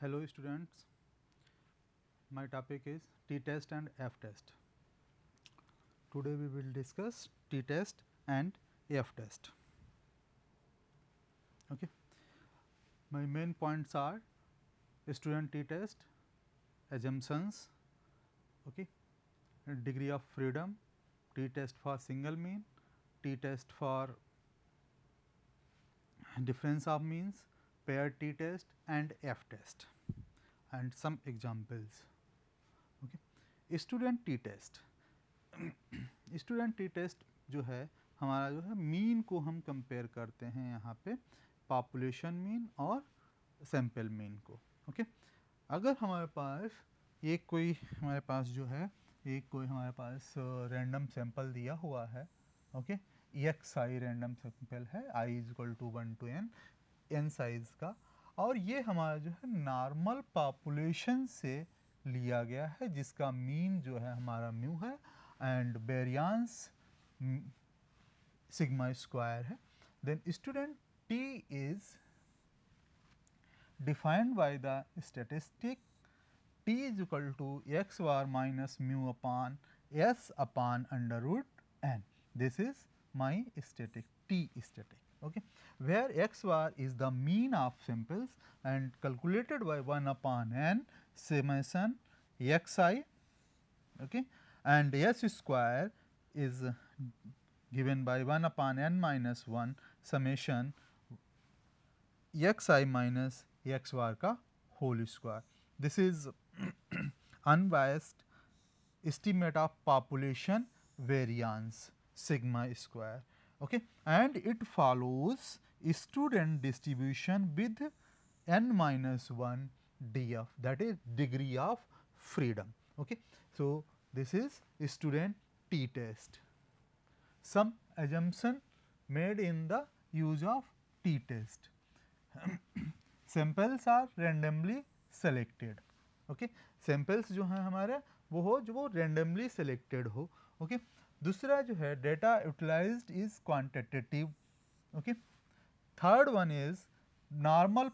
Hello students, my topic is t-test and f-test. Today we will discuss t-test and f-test. Okay. My main points are student t-test, assumptions, okay, degree of freedom, t-test for single mean, t-test for difference of means, paired t-test and f-test and some examples. Okay. Student t-test student t test जो है हमारा जो है mean को हम compare करते हैं यहाँ पे पॉपुलेशन मीन और सैम्पल मीन को। ओके, अगर हमारे पास एक कोई हमारे पास जो है एक कोई हमारे पास रैंडम सैंपल दिया हुआ है, okay, X I random sample है, I is equal to 1 to n, N size का, और ये हमारा जो है नॉर्मल पॉपुलेशन से लिया गया है जिसका मीन जो है हमारा म्यू है एंड वेरियांस सिग्मा स्क्वायर है। Then student t is defined by the statistic t is equal to x bar minus mu upon s upon under root n. This is my static t static. Okay, where x bar is the mean of samples and calculated by 1 upon n summation xi, okay, and s square is given by 1 upon n minus 1 summation xi minus x bar का whole square. This is unbiased estimate of population variance sigma square, okay, and it follows student distribution with n minus 1 df, that is degree of freedom. Okay. So, this is student t test. Some assumption made in the use of t test. Samples are randomly selected. Okay, samples जो हैं हमारे वो हो जो वो randomly selected हो। Okay, दूसरा जो है data utilised is quantitative. Okay, third one is normal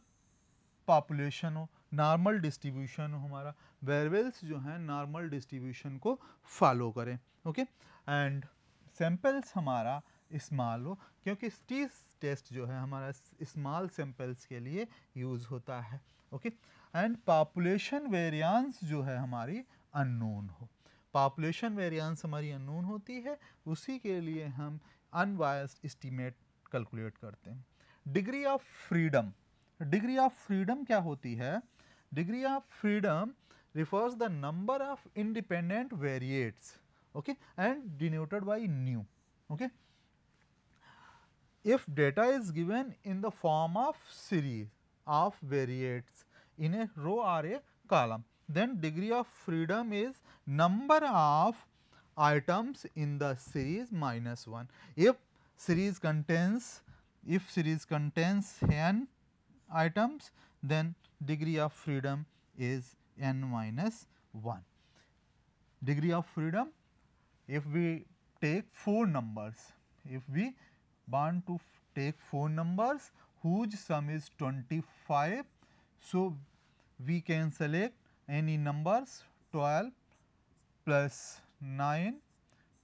population हो, नॉर्मल डिस्ट्रीब्यूशन हो, हमारा वेरिएबल्स जो हैं नॉर्मल डिस्ट्रीब्यूशन को फॉलो करें। ओके, एंड सैम्पल्स हमारा स्मॉल हो क्योंकि टी टेस्ट जो है हमारा स्मॉल सैम्पल्स के लिए यूज़ होता है। ओके, एंड पॉपुलेशन वेरिएंस जो है हमारी अननोन हो। पॉपुलेशन वेरिएंस हमारी अननोन होती है, उसी के लिए हम अनबायस्ड एस्टीमेट कैलकुलेट करते हैं। Degree of freedom, degree of freedom क्या होती है? Degree of freedom refers the number of independent variates, okay, and denoted by nu. Okay, if data is given in the form of series of variates in a row or a column, then degree of freedom is number of items in the series minus 1. If series contains n items, then degree of freedom is n minus 1. Degree of freedom, if we take 4 numbers, if we want to take 4 numbers whose sum is 25, so we can select any numbers 12 plus 9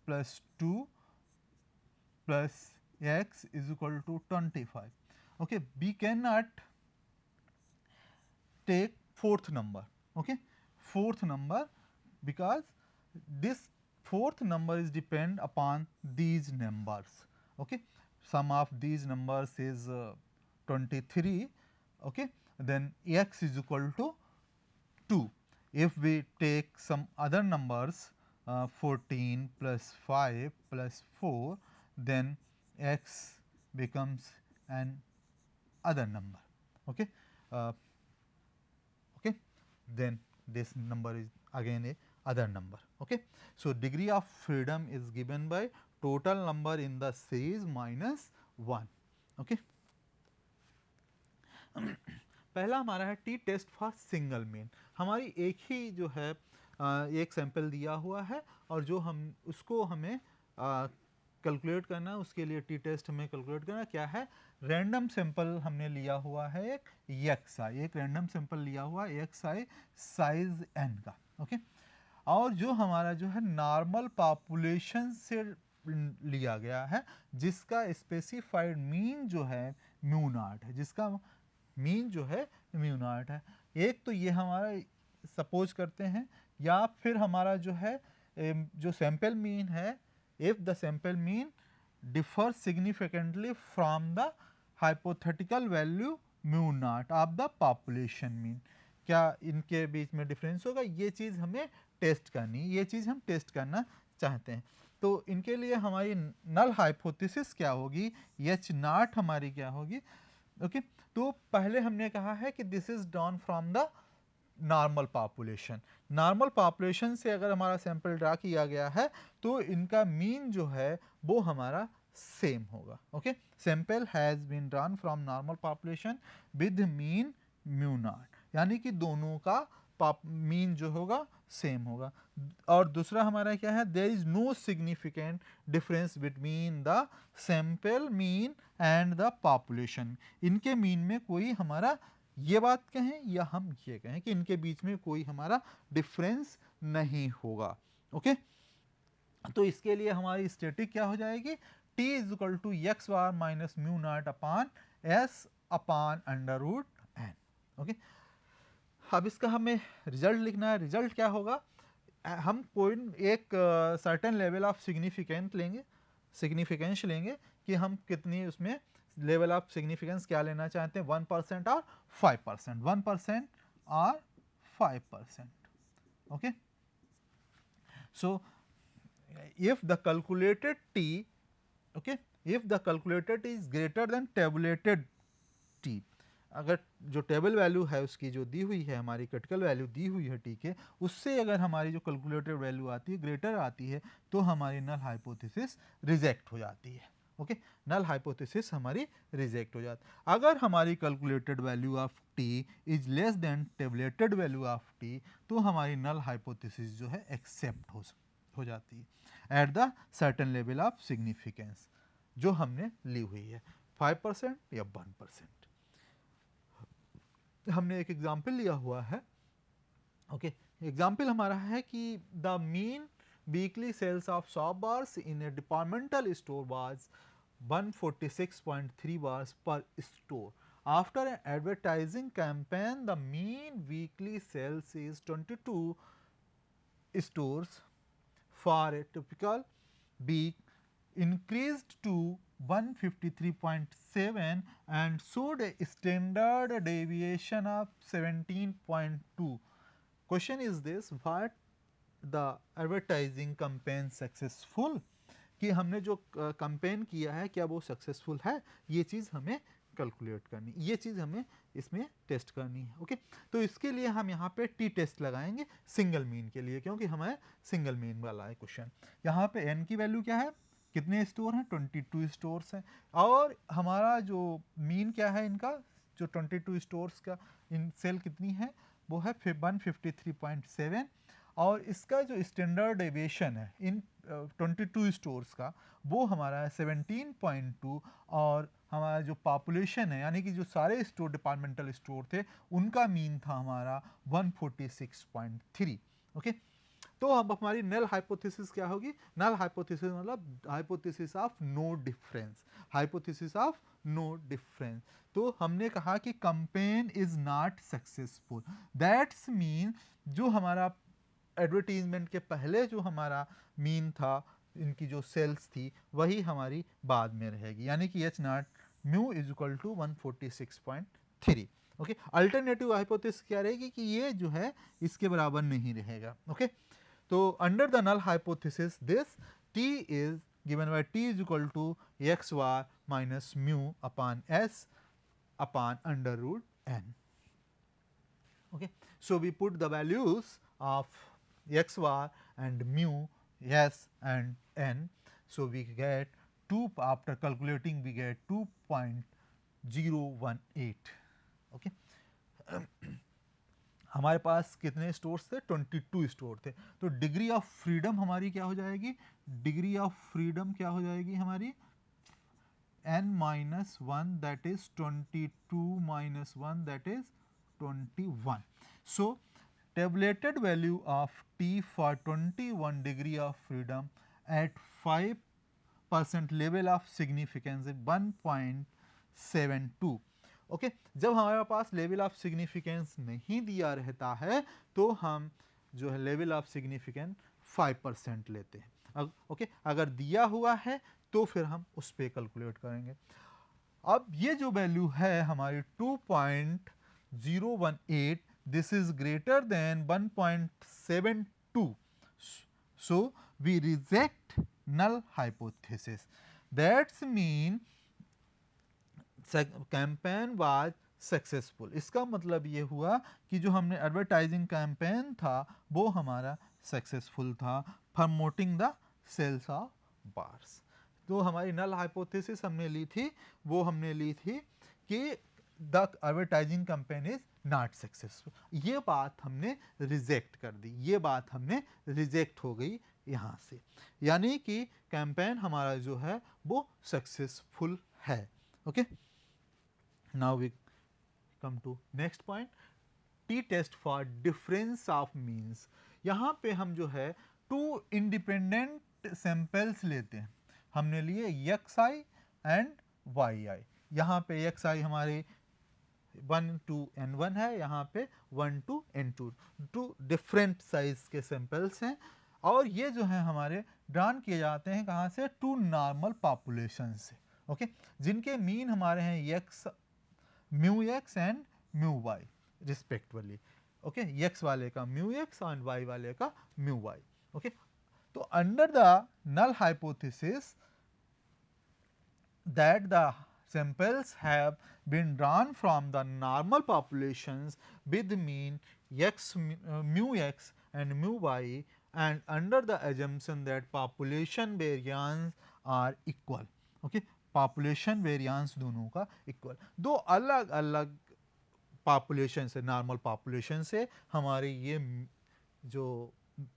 plus 2 plus x is equal to 25. Okay, we cannot take fourth number, okay, fourth number, because this fourth number is depend upon these numbers. Okay, sum of these numbers is 23, okay, then x is equal to 2. If we take some other numbers 14 plus 5 plus 4, then x becomes an other number. Okay, okay, then this number is again a other number. Okay, so degree of freedom is given by total number in the series minus 1. Okay. पहला हमारा है t test for single mean. हमारी एक ही जो है एक sample दिया हुआ है और जो हम उसको हमें कैलकुलेट करना, उसके लिए टी टेस्ट हमें कैलकुलेट करना क्या है, रैंडम सैंपल हमने लिया हुआ है एक XI, एक रैंडम सैंपल लिया हुआ XI साइज n का, ओके। और जो हमारा जो है नॉर्मल पॉपुलेशन से लिया गया है, जिसका स्पेसिफाइड मीन जो है म्यू नॉट है, जिसका मीन जो है म्यू नॉट है। एक तो ये हमारा सपोज करते हैं, या फिर हमारा जो है जो सैंपल मीन है, if the sample mean differ significantly from the hypothetical value mu naught of the population mean, क्या इनके बीच में डिफरेंस होगा, ये चीज़ हमें टेस्ट करनी, ये चीज़ हम टेस्ट करना चाहते हैं। तो इनके लिए हमारी नल हाइपोथेसिस क्या होगी, एच नॉट हमारी क्या होगी, ओके। तो पहले हमने कहा है कि this is drawn from the normal population, normal population से अगर हमारा सैंपल ड्रा किया गया है तो इनका मीन जो है वो हमारा सेम होगा, okay. Sample has been drawn from normal population with mean mu naught, यानी कि दोनों का मीन जो होगा सेम होगा। और दूसरा हमारा क्या है, there is no significant difference between the sample mean and the population, इनके मीन में कोई हमारा, ये बात कहें या हम ये कहें कि इनके बीच में कोई हमारा डिफरेंस नहीं होगा, ओके। तो इसके लिए हमारी स्टैटिक क्या हो जाएगी, t is equal to x bar minus mu naught upon s upon under root n, okay. अब इसका हमें रिजल्ट लिखना है, रिजल्ट क्या होगा, हम कोई एक सर्टेन लेवल ऑफ सिग्निफिकेंस लेंगे, सिग्निफिकेंस लेंगे कि हम कितनी उसमें लेवल ऑफ सिग्निफिकेंस क्या लेना चाहते हैं, 1% और 5%, 1% और 5%, okay. So if the calculated t, okay, if the calculated t is greater than tabulated t, अगर जो टेबल वैल्यू है उसकी जो दी हुई है, हमारी क्रिटिकल वैल्यू दी हुई है टी के, उससे अगर हमारी जो कैलकुलेटेड वैल्यू आती है ग्रेटर आती है तो हमारी नल हाइपोथेसिस रिजेक्ट हो जाती है, ओके। नल हाइपोथेसिस हमारी रिजेक्ट हो जाती है। अगर हमारी calculated value of T is less than tabulated value of T, तो हमारी नल हाइपोथेसिस जो है एक्सेप्ट हो जाती है at the certain level of significance जो हमने ली हुई है, 5% या 1%। हमने एक एग्जाम्पल लिया हुआ है, ओके। एग्जाम्पल हमारा है कि the mean weekly sales of soft bars in a departmental store was 146.3 bars per store. After an advertising campaign, the mean weekly sales is 22 stores for a typical week, increased to 153.7 and showed a standard deviation of 17.2. Question is this, what the advertising campaign successful, कि हमने जो campaign किया है क्या वो successful है, ये चीज़ हमें कैलकुलेट करनी, ये चीज़ हमें इसमें टेस्ट करनी है, ओके। तो इसके लिए हम यहाँ पे टी टेस्ट लगाएंगे सिंगल मीन के लिए, क्योंकि हमें सिंगल मीन वाला है क्वेश्चन। यहाँ पे एन की वैल्यू क्या है, कितने स्टोर हैं, 22 स्टोर्स हैं, और हमारा जो मीन क्या है इनका, जो 22 स्टोर्स का इन सेल कितनी है वो है 153.7, और इसका जो स्टैंडर्ड डेविएशन है इन 22 स्टोर्स का वो हमारा है 17.2, और हमारा जो पॉपुलेशन है यानी कि जो सारे स्टोर डिपार्टमेंटल स्टोर थे उनका मीन था हमारा 146.3, ओके। तो अब हमारी नल हाइपोथेसिस क्या होगी, नल हाइपोथेसिस मतलब hypothesis of no difference, hypothesis of no difference. तो हमने कहा कि campaign is not successful, that's mean जो हमारा एडवर्टीजमेंट के पहले जो हमारा मीन था, इनकी जो सेल्स थी वही हमारी बाद में रहेगी, यानी कि H naught mu is equal to 146.3, okay. Alternative hypothesis क्या रहेगी कि ये जो है इसके बराबर नहीं रहेगा, ओके। तो under the null hypothesis this t is given by t is equal to x bar minus mu upon s upon under root n, okay. So we put the values of x bar and mu, s and n, so we get 2, after calculating we get 2.018, okay. हमारे पास कितने stores थे, 22 store थे। तो degree of freedom हमारी क्या हो जाएगी, degree of freedom क्या हो जाएगी हमारी, n minus 1 that is 22 minus 1 that is 21. So tabulated value of t for 21 degree of freedom at 5% level of significance is 1.72. Okay जब हमारे पास लेवल ऑफ सिग्निफिकेंस नहीं दिया रहता है तो हम जो है लेवल ऑफ सिग्निफिकेंस 5% लेते हैं। ओके अगर दिया हुआ है तो फिर हम उस पर कैलकुलेट करेंगे। अब ये जो वैल्यू है हमारी 2.018 this is greater than 1.72, so we reject null hypothesis, that's mean campaign was successful. इसका मतलब ये हुआ कि जो हमने एडवर्टाइजिंग कैंपेन था वो हमारा सक्सेसफुल था, promoting the sales of bars. तो हमारी नल हाइपोथेसिस हमने ली थी, वो हमने ली थी कि the advertising campaign is not successful. ये बात हमने रिजेक्ट कर दी, ये बात हमने रिजेक्ट हो गई यहाँ से, यानी कि कैंपेन हमारा जो है वो सक्सेसफुल है। Okay now we come to next point, t test for difference of means. यहाँ पे हम जो है टू इंडिपेंडेंट सैंपल्स लेते हैं, हमने लिए एक्स आई एंड वाई आई। यहाँ पे एक्स आई हमारे 1 to n1 है, यहाँ पे 1 to n2, two different size के सैंपल्स हैं और ये जो है हमारे ड्रॉन किए जाते हैं कहाँ से, टू नॉर्मल पॉपुलेशन से। ओके जिनके मीन हमारे हैं x mu x and mu y respectively. Okay x वाले का म्यू एक्स और वाई वाले का म्यू वाई। ओके तो under the null hypothesis that the samples have been drawn from the normal populations with mean x mu x and mu y, and under the assumption that population variance are equal. okay population variance दोनों का equal, दो अलग अलग population से, normal population से हमारे ये जो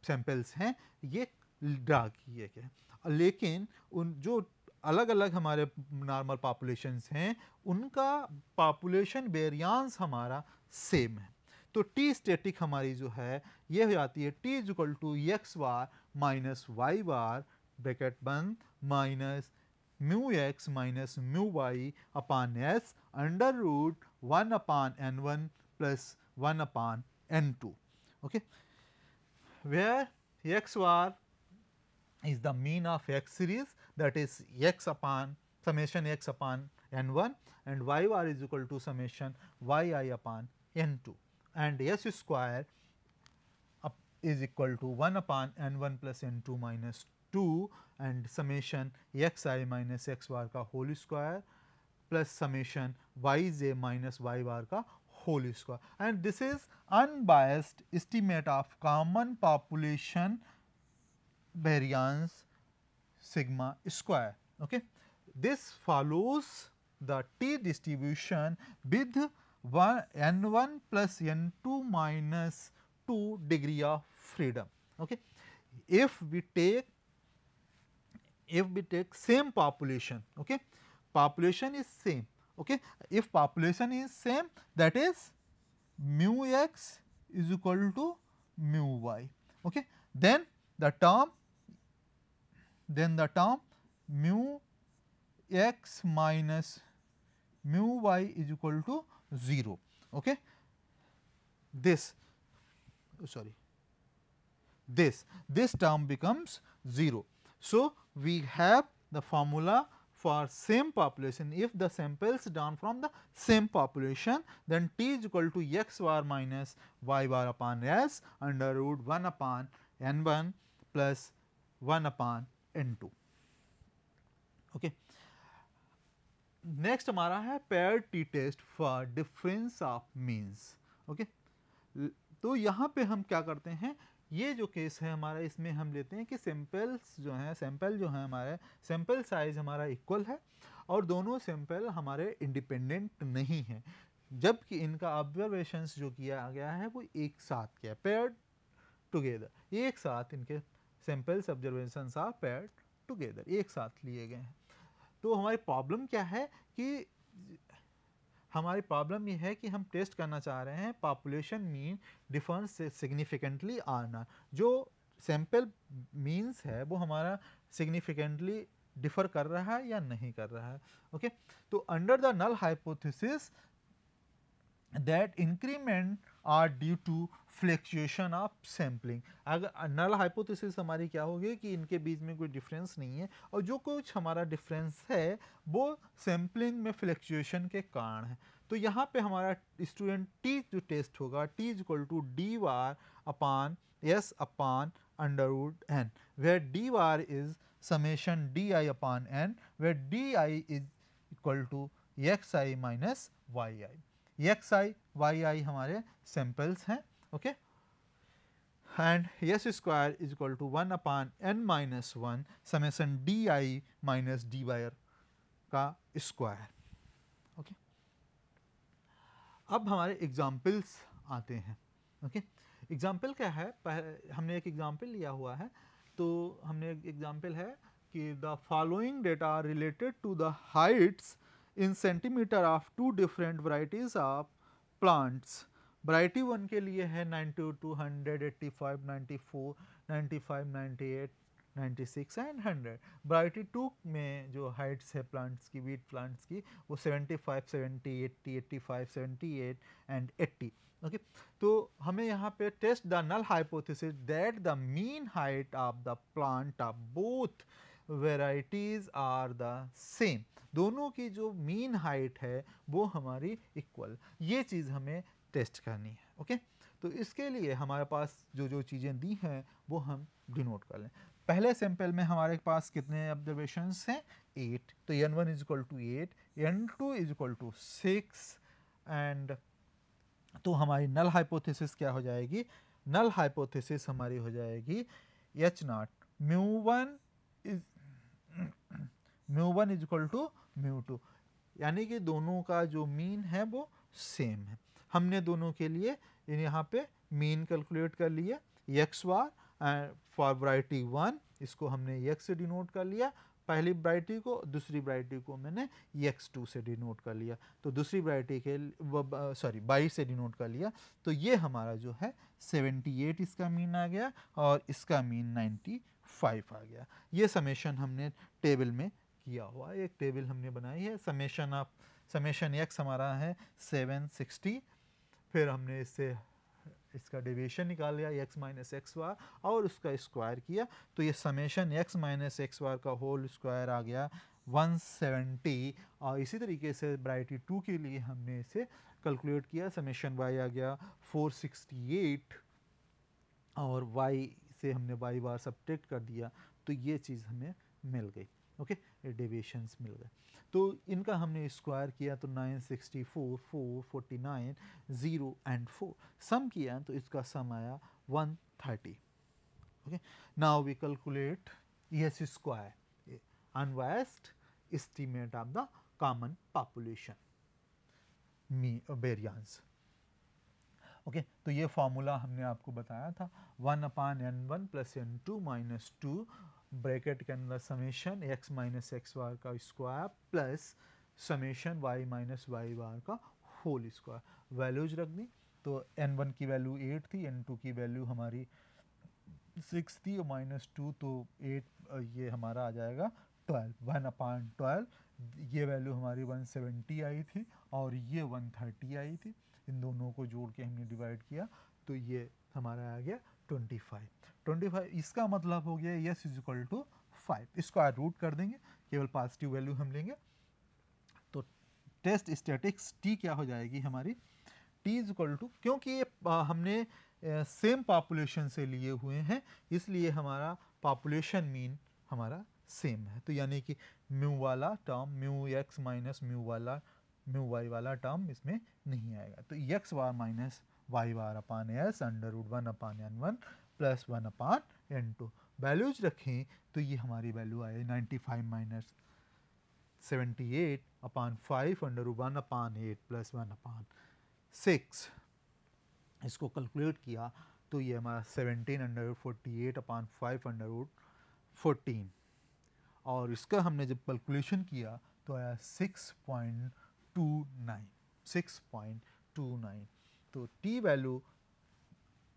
सैंपल्स हैं ये ड्रा किए गए, लेकिन उन जो अलग अलग हमारे नॉर्मल पॉपुलेशंस हैं उनका पॉपुलेशन वेरियांस हमारा सेम है। तो टी स्टैटिक हमारी जो है ये हो जाती है T is equal to x bar minus Y bar bracket बंद minus mu X minus mu Y upon S under root 1 upon n1 plus 1 upon n2। Okay where x bar is the mean of x series, that is x upon summation x upon n1, and y bar is equal to summation yi upon n2, and s square is equal to 1 upon n1 plus n2 minus 2 and summation xi minus x bar का whole square plus summation yj minus y bar का whole square, and this is unbiased estimate of common population variance sigma square. Okay, this follows the t distribution with n1 plus n2 minus 2 degree of freedom. Okay, if we take same population, okay, population is same. Okay, if population is same, that is mu x is equal to mu y. Okay, then the term mu x minus mu y is equal to 0. Okay, this term becomes 0. So we have the formula for same population. If the samples drawn from the same population, then t is equal to x bar minus y bar upon s under root 1 upon n1 plus 1 upon n2. Okay. Next हमारा है pair t test for difference of means. Okay तो यहाँ पे हम क्या करते हैं, ये जो केस है हमारा इसमें हम लेते हैं कि सैंपल्स जो हैं, सैंपल जो है हमारे सैंपल साइज हमारा इक्वल है और दोनों सैंपल हमारे इंडिपेंडेंट नहीं हैं, जबकि इनका ऑब्जर्वेशंस जो किया गया है वो एक साथ किया, पेयर्ड टुगेदर, एक साथ इनके samples observations are paired together, एक साथ लिए गए हैं। तो हमारी प्रॉब्लम क्या है कि हमारी प्रॉब्लम ये है कि हम टेस्ट करना चाह रहे हैं population mean difference significantly are not, जो सैंपल मीन्स है वो हमारा सिग्निफिकेंटली डिफर कर रहा है या नहीं कर रहा है। ओके, तो under the null hypothesis that increment are due to fluctuation of sampling। अगर नल हाइपोथेसिस हमारी क्या होगी कि इनके बीच में कोई डिफरेंस नहीं है और जो कुछ हमारा डिफरेंस है वो सैम्पलिंग में फ्लक्चुएशन के कारण है। तो यहाँ पे हमारा स्टूडेंट टी जो टेस्ट होगा T is equal to D bar upon S upon under root N, where D bar is summation D I upon N, where D I is equal to X I minus Y I. X I Y I हमारे samples हैं। Okay, and S square is equal to 1 upon N minus 1 summation D I minus D Y का square. Okay, अब हमारे examples आते हैं। Okay, example क्या है, हमने एक एग्जाम्पल लिया हुआ है। तो हमने एक एग्जाम्पल है कि the following data related to the heights in centimetre of two different varieties of plants. Variety 1 के लिए है 92, 100, 85, 94, 95, 98, 96 एंड 100। वराइटी 2 में जो हाइट्स है प्लांट्स की, वीट प्लांट्स की, वो 75, 70, 80, 85, 78 एंड 80। ओके, तो हमें यहाँ पे test the null hypothesis that the mean height of the plant of both varieties are the same. दोनों की जो मीन हाइट है वो हमारी इक्वल, ये चीज़ हमें टेस्ट करनी है। ओके, तो इसके लिए हमारे पास जो जो चीज़ें दी हैं वो हम डिनोट कर लें। पहले सैंपल में हमारे पास कितने ऑब्जर्वेशंस हैं, 8, तो n1 is equal to 8, n2 is equal to 6 and तो हमारी नल हाइपोथेसिस क्या हो जाएगी, नल हाइपोथेसिस हमारी हो जाएगी H not mu one is equal to mu two, यानी कि दोनों का जो मीन है वो सेम है। हमने दोनों के लिए यहाँ पे मीन कैलकुलेट कर लिया, एक्स वार फॉर वराइटी 1 इसको हमने एक्स से डिनोट कर लिया, पहली वराइटी को, दूसरी वराइटी को मैंने x2 से डिनोट कर लिया, तो दूसरी वराइटी के सॉरी 22 से डिनोट कर लिया। तो ये हमारा जो है 78 इसका मीन आ गया और इसका मीन 95 आ गया। ये समेशन हमने टेबल में किया हुआ, एक टेबल हमने बनाई है। समेशन x हमारा है 760, फिर हमने इसका डेविएशन निकाल लिया x माइनस एक्स वार और उसका स्क्वायर किया, तो ये समेशन x माइनस एक्स वार का होल स्क्वायर आ गया 170। और इसी तरीके से वराइटी 2 के लिए हमने इसे कैलकुलेट किया, समेशन y आ गया 468 और y से हमने y बार सब्ट्रैक्ट कर दिया, तो ये चीज़ हमें मिल गई। ओके, ये डेविएशंस मिल गए। तो इनका हमने स्क्वायर किया तो 964, 4, 49, 0 एंड 4 सम किया तो इसका सम आया 130। Okay, now we calculate s square unbiased estimate of the common population variance. Okay, तो ये फॉर्मूला हमने आपको बताया था 1/n1 plus n2 minus 2 bracket के अंदर summation x minus X bar का square plus summation y minus Y bar का होल स्क्वायर। वैल्यूज रख दी, तो n1 की वैल्यू 8 थी, n2 की वैल्यू हमारी 6 थी और माइनस 2 तो 8, ये हमारा आ जाएगा 12, 1/12। ये वैल्यू हमारी 170 आई थी और ये 130 आई थी, इन दोनों को जोड़ के हमने डिवाइड किया तो ये हमारा आ गया 25। इसका मतलब हो गया s is equal to 5, square root कर देंगे, केवल पॉजिटिव वैल्यू हम लेंगे। तो टेस्ट स्टैटिक्स टी क्या हो जाएगी हमारी, टी इज इक्वल टू, क्योंकि ये हमने सेम पॉपुलेशन से लिए हुए हैं इसलिए हमारा पॉपुलेशन मीन हमारा सेम है, तो यानी कि म्यू वाला term, mu X minus mu Y वाला टर्म इसमें नहीं आएगा। तो X bar minus Y bar upon S under root 1/n1 plus 1/n2 values रखें तो ये हमारी वैल्यू आए 95 minus 78 upon 5 under root 1 upon 8 plus 1 upon 6, इसको कैलकुलेट किया तो ये हमारा 17 under root 48 upon 5 under root 14, और इसका हमने जब कैलकुलेशन किया तो आया 6.29. तो t value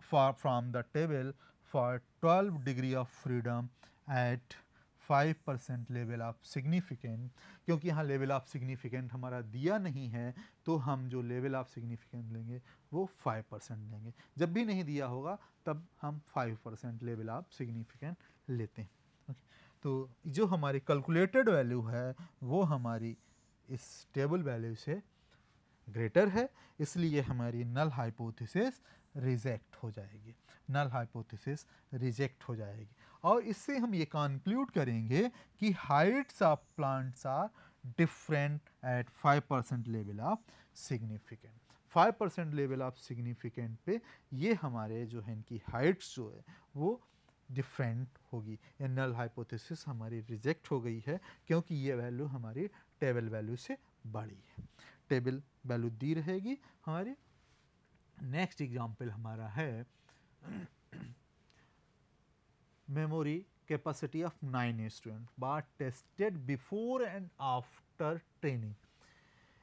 from the table for 12 degree of freedom at 5% level of significant, क्योंकि यहाँ लेवल ऑफ सिग्निफिकेंट हमारा दिया नहीं है तो हम जो लेवल ऑफ सिग्निफिकेंट लेंगे वो 5% लेंगे, जब भी नहीं दिया होगा तब हम 5% लेवल ऑफ सिग्निफिकेंट लेते हैं। तो जो हमारी कैलकुलेटेड वैल्यू है वो हमारी इस टेबल वैल्यू से ग्रेटर है, इसलिए हमारी नल हाइपोथेसिस रिजेक्ट हो जाएगी, नल हाइपोथेसिस रिजेक्ट हो जाएगी। और इससे हम ये कंक्लूड करेंगे कि heights of plants are different at 5% level of significant. 5% level of significant पे ये हमारे जो है इनकी हाइट्स जो है वो डिफरेंट होगी, ये नल हाइपोथेसिस हमारी रिजेक्ट हो गई है क्योंकि ये वैल्यू हमारी टेबल वैल्यू से बड़ी है, टेबल वैल्यू दी रहेगी हमारी। नेक्स्ट एग्जांपल हमारा है memory capacity of 9 students but tested before and after training.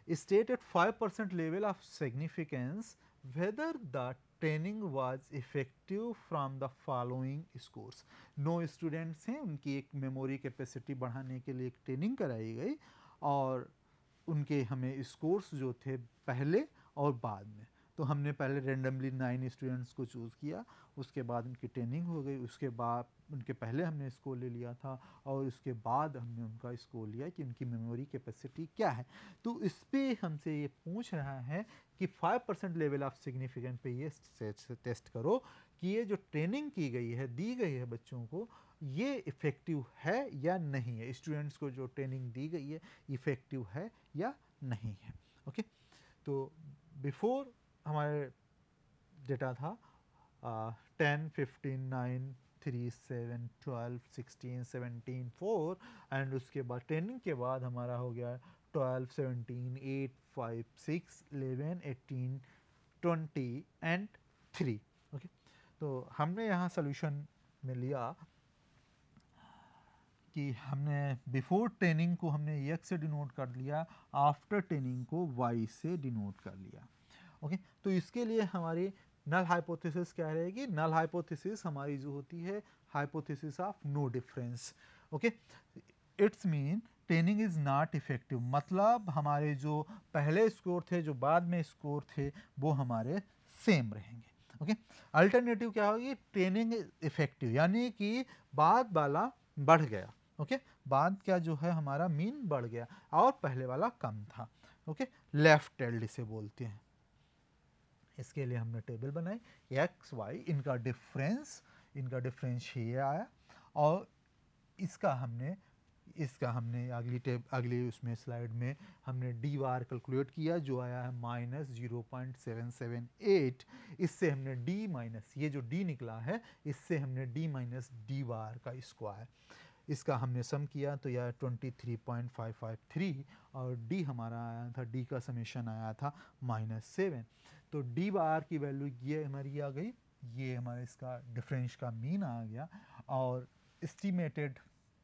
State at 5% level of significance whether the training was effective from the following scores. 9 students हैं, उनकी एक मेमोरी कैपेसिटी बढ़ाने के लिए एक ट्रेनिंग कराई गई और उनके हमें स्कोर्स जो थे पहले और बाद में, तो हमने पहले रेंडमली 9 स्टूडेंट्स को चूज़ किया, उसके बाद उनकी ट्रेनिंग हो गई, उसके बाद उनके पहले हमने स्कोर ले लिया था और उसके बाद हमने उनका स्कोर लिया कि उनकी मेमोरी कैपेसिटी क्या है। तो इस पर हमसे ये पूछ रहा है कि 5% लेवल ऑफ सिग्निफिकेंट पे ये टेस्ट करो कि ये जो ट्रेनिंग की गई है, दी गई है बच्चों को, ये इफ़ेक्टिव है या नहीं है, स्टूडेंट्स को जो ट्रेनिंग दी गई है इफ़ेक्टिव है या नहीं है। ओके, तो बिफोर हमारे डेटा था 10, 15, 9, 3, 7, 12, 16, 17, 4 एंड उसके बाद ट्रेनिंग के बाद हमारा हो गया 12, 17, 8, 5, 6, 11, 18, 20 एंड 3। ओके, तो हमने यहाँ सोल्यूशन में लिया कि हमने बिफोर ट्रेनिंग को हमने x से डिनोट कर लिया, आफ्टर ट्रेनिंग को y से डिनोट कर लिया। ओके, तो इसके लिए हमारी नल हाइपोथेसिस क्या रहेगी? नल हाइपोथेसिस हमारी जो होती है hypothesis of no difference. Okay, it's mean training is not effective, मतलब हमारे जो पहले स्कोर थे जो बाद में स्कोर थे वो हमारे सेम रहेंगे। ओके, अल्टरनेटिव क्या होगी? ट्रेनिंग इफेक्टिव, यानी कि बाद वाला बढ़ गया। ओके, बाद क्या जो है हमारा मीन बढ़ गया और पहले वाला कम था। ओके, लेफ्ट टेल्ड इसे बोलते हैं। इसके लिए हमने टेबल बनाई, एक्स वाई इनका डिफरेंस ये आया और इसका हमने अगली उसमें स्लाइड में हमने डी वार कैलकुलेट किया जो आया है -0.778। इससे हमने डी माइनस ये जो डी निकला है इससे हमने डी माइनस डी वार का स्क्वायर इसका हमने सम किया तो यह 23.553 और डी हमारा आया था, डी का समेशन आया था -7। तो डी बार की वैल्यू ये हमारी आ गई, ये हमारा इसका डिफरेंस का मीन आ गया और estimated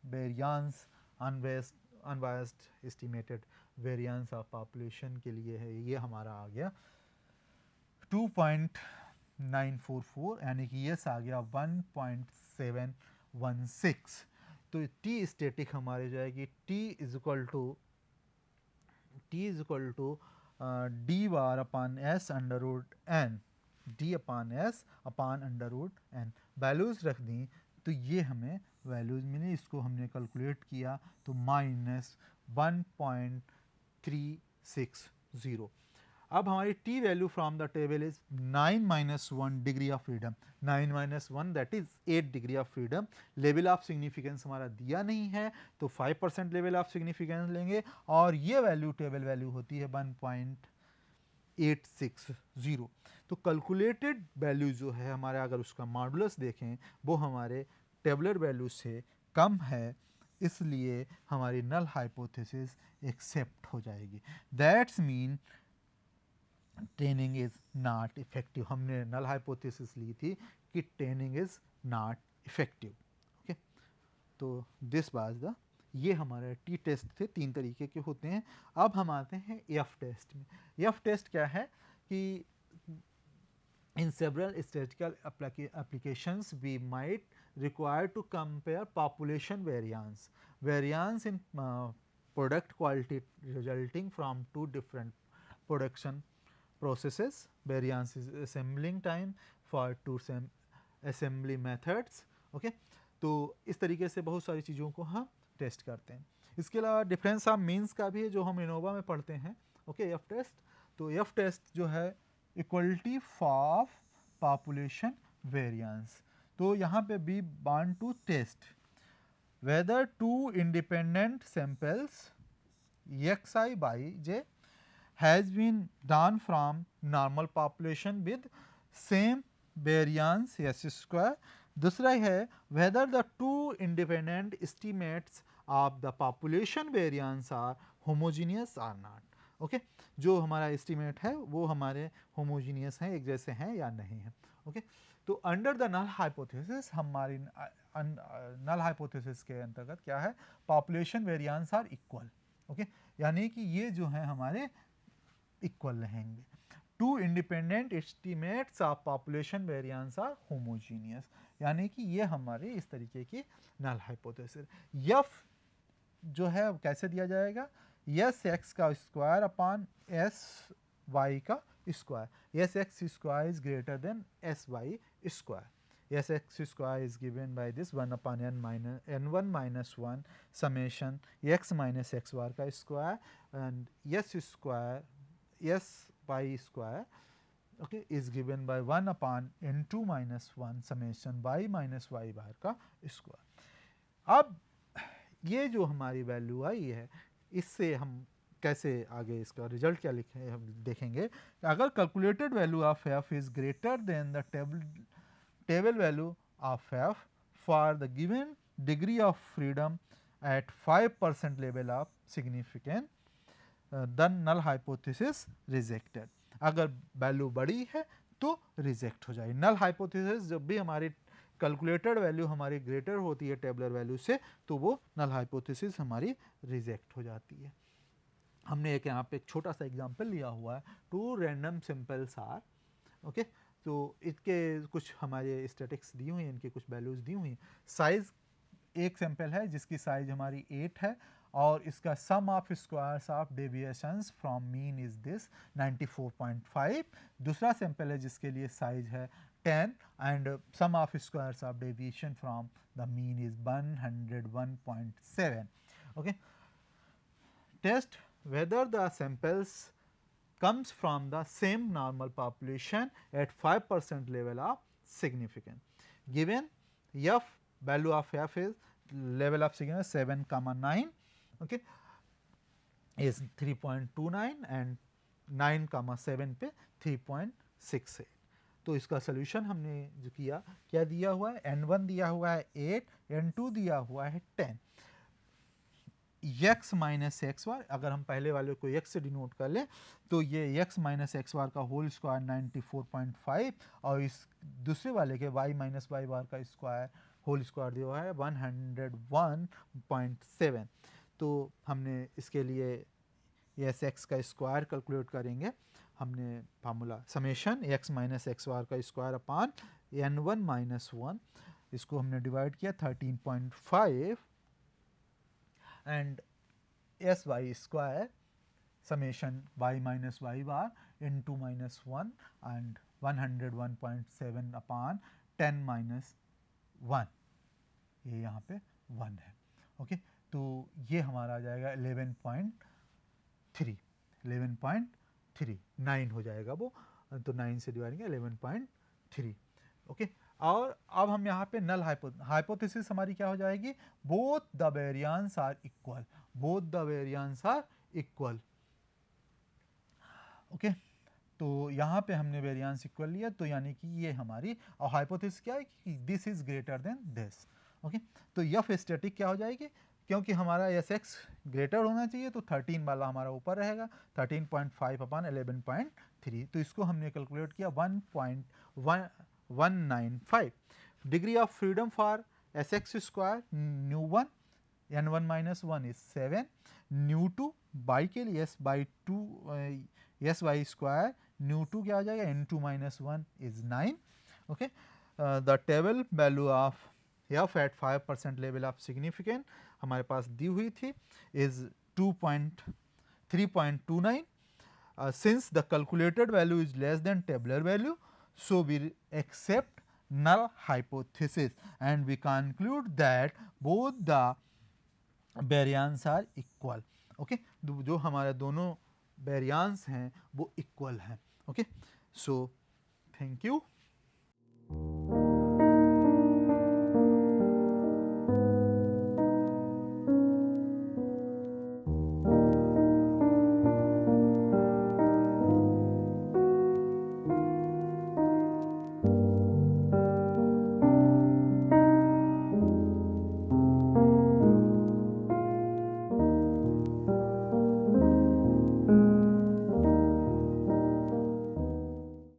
variance unbiased estimated variance of population के लिए है, ये हमारा आ गया 2.944, यानी कि यस आ गया 1.716। तो टी स्टैटिक हमारी जाएगी t is equal to d bar upon S under root n, d upon S upon under root n. Values रख दी तो ये हमें वैल्यूज़ मिली, इसको हमने कैलकुलेट किया तो -1.360। अब हमारी T value from the table is 9-1 degree of freedom, 9-1 that is 8 degree of freedom. Level of significance हमारा दिया नहीं है तो 5% लेवल ऑफ सिग्निफिकेंस लेंगे और ये वैल्यू टेबल वैल्यू होती है 1.860। तो कैलकुलेटेड वैल्यू जो है हमारे, अगर उसका मॉडुलस देखें वो हमारे टेबलर वैल्यू से कम है इसलिए हमारी नल हाइपोथेसिस एक्सेप्ट हो जाएगी। That's mean training is not effective. हमने नल हाइपोथेसिस ली थी कि training is not effective. Okay, तो दिस वाज द, ये हमारे टी टेस्ट थे, 3 तरीके के होते हैं। अब हम आते हैं एफ टेस्ट में। एफ टेस्ट क्या है कि in several statistical applications we might require to compare population variance in product quality resulting from two different production processes, variance is assembling time for two assembly methods। okay? तो इस तरीके से बहुत सारी चीज़ों को हम टेस्ट करते हैं। इसके अलावा डिफरेंस ऑफ मीन्स का भी है जो हम इनोवा में पढ़ते हैं। ओके, एफ टेस्ट, तो एफ टेस्ट जो है इक्वलिटी ऑफ पॉपुलेशन वेरिएंस। तो यहाँ पे we want to test whether two independent samples xi by j has been done from normal population with same variance s square। दूसरा है whether the two independent estimates of the population variance are homogeneous or not। Okay, जो हमारा estimate है वो हमारे homogeneous हैं, एक जैसे हैं या नहीं है। ओके, तो अंडर द नल हाइपोथेसिस, हमारी नल हाइपोथेसिस के अंतर्गत क्या है, population variance are equal. Okay, यानी कि ये जो है हमारे इक्वल रहेंगे। Two independent estimates of population variance are homogeneous, यानी कि ये हमारे इस तरीके की नल हाइपोथेसिस। एफ जो है कैसे दिया जाएगा, एस एक्स का स्क्वायर अपॉन एस वाई का square. S x square is greater than S Y square. S x square is given by this 1 upon N one minus 1 summation X minus X bar का square and S square S Y square okay is given by 1 upon N two minus 1 summation Y minus Y bar का square. अब ये जो हमारी value आई है, इससे हम कैसे आगे इसका रिजल्ट क्या लिखे हम देखेंगे। अगर calculated value of F is greater than the table value of F for the given degree of freedom at 5% level of significant, the null hypothesis rejected. अगर वैल्यू बड़ी है तो रिजेक्ट हो जाएगी। नल हाइपोथेसिस जब भी हमारी कैलकुलेटेड वैल्यू हमारी ग्रेटर होती है टेबलर वैल्यू से, तो वो नल हाइपोथेसिस हमारी रिजेक्ट हो जाती है। हमने एक यहाँ पे एक छोटा सा एग्जांपल लिया हुआ है, two random samples are. Okay, तो इसके कुछ हमारे स्टैटिक्स दी हुई हैं, इनके कुछ वैल्यूज़ दी हुई हैं। साइज़, एक सैंपल है जिसकी साइज हमारी 8 है और इसका sum of squares of deviations from mean is this 94.5। दूसरा सैंपल है जिसके लिए साइज है 10 and sum of squares of deviation from the mean is 101.7। Okay, test whether the samples comes from the same normal population at 5% level of significance. Given f, value of f is level of significance 7,9, okay, is 3.29 and 9,7 पे 3.68। तो इसका solution हमने जो किया, क्या दिया हुआ है, n1 दिया हुआ है 8, n2 दिया हुआ है 10। x माइनस एक्स बार, अगर हम पहले वाले को x से डिनोट कर लें तो ये x माइनस एक्स बार का होल स्क्वायर 94.5 और इस दूसरे वाले के y माइनस वाई बार का स्क्वायर होल स्क्वायर दिया हुआ है 101.7। तो हमने इसके लिए एस एक्स का स्क्वायर कैलकुलेट करेंगे। हमने formula summation x minus X bar का स्क्वायर अपान n1 माइनस 1, इसको हमने डिवाइड किया 13.5 and sy square summation y minus y bar into minus 1 and 101.7 upon 10 minus 1, ये यहाँ पे 1 है। ओके, तो ये हमारा आ जाएगा 11.3, 9 हो जाएगा वो, तो 9 से डिवाइड करेंगे 11.3। ओके, और अब हम यहाँ पे नल हाइपोथेसिस हमारी क्या हो जाएगी, both the variance are equal, both the variance are equal. Okay, तो यहाँ पे हमने वेरिएंस इक्वल लिया, तो यानी कि ये हमारी, और हाइपोथेसिस क्या है कि this is greater then this. Okay, तो एफ स्टैटिक क्या हो जाएगी क्योंकि हमारा एस एक्स ग्रेटर होना चाहिए तो 13 वाला हमारा ऊपर रहेगा, 13.5 अपॉन 11.3, तो इसको हमने कैलकुलेट किया 1.195। Degree of freedom for s x square nu 1 n1 minus 1 is 7, nu 2 by के लिए s by 2 s by square nu 2 क्या आ जाएगा n2 minus 1 is 9। Okay, the table value of f at 5% level of significant हमारे पास दी हुई थी is 3.29। Since the calculated value is less than tabular value, so we accept null hypothesis and we conclude that both the variance are equal. Okay, जो हमारे दोनों variance हैं वो equal हैं. Okay, so thank you.